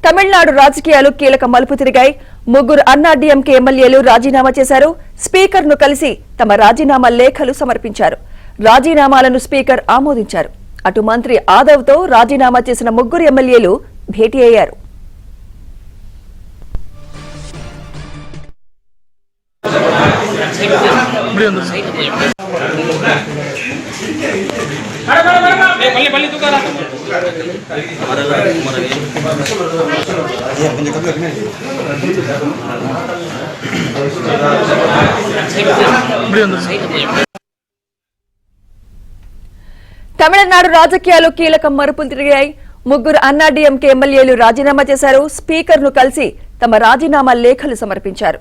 తమిళనాడు రాజకీయాలు కీలక మలుపు తిరిగాయి. ముగ్గురు అన్నాడీఎంకే ఎమ్మెల్యేలు రాజీనామా చేశారు. స్పీకర్ను కలిసి తమ రాజీనామా లేఖలు సమర్పించారు. రాజీనామాలను స్పీకర్ ఆమోదించారు. అటు మంత్రి ఆదవ్తో రాజీనామా చేసిన ముగ్గురు ఎమ్మెల్యేలు భేటీ అయ్యారు. తమిళనాడు రాజకీయాలు కీలక మలుపులు తిరిగాయి. ముగ్గురు అన్నాడీఎంకే ఎమ్మెల్యేలు రాజీనామా చేశారు. స్పీకర్ను కలిసి తమ రాజీనామా లేఖలు సమర్పించారు.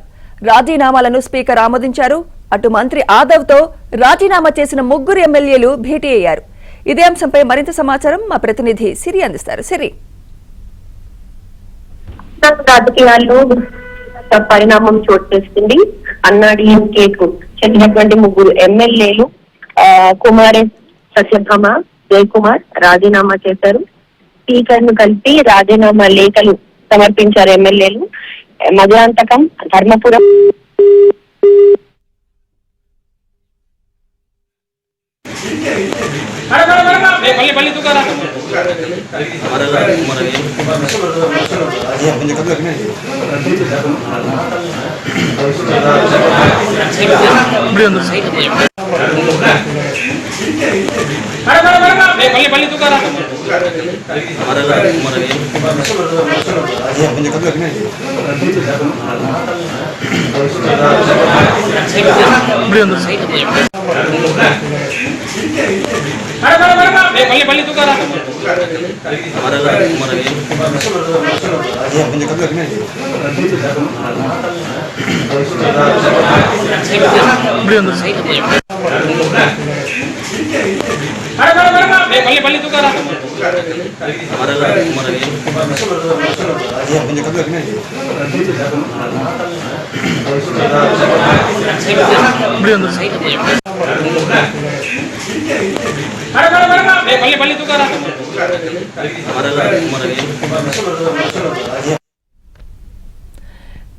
రాజీనామాలను స్పీకర్ ఆమోదించారు. అటు మంత్రి ఆదవ్తో రాజీనామా చేసిన ముగ్గురు ఎమ్మెల్యేలు భేటీ అయ్యారు. ఇదే అంశంపై మరింత సమాచారం మా ప్రతినిధి సిరి అందిస్తారు. సిరి, రాజకీయాల్లో పరిణామం చోటు చేసుకుంది. అన్నాడీఎంకేకు చెందినటువంటి ముగ్గురు ఎమ్మెల్యేలు కుమార్ సత్యభామ, జయకుమార్ రాజీనామా చేశారు. స్పీకర్ ను కలిపి రాజీనామా లేఖలు సమర్పించారు ఎమ్మెల్యేలు. మధురాంతకం, ధర్మపురం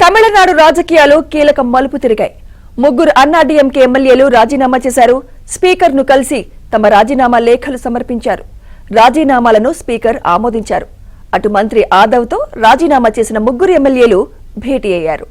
తమిళనాడు రాజకీయాలు కీలక మలుపు తిరిగాయి. ముగ్గురు అన్నాడీఎంకే ఎమ్మెల్యేలు రాజీనామా చేశారు. స్పీకర్ను కలిసి తమ రాజీనామా లేఖలు సమర్పించారు. రాజీనామాలను స్పీకర్ ఆమోదించారు. అటు మంత్రి ఆదవ్తో రాజీనామా చేసిన ముగ్గురు ఎమ్మెల్యేలు భేటీ అయ్యారు.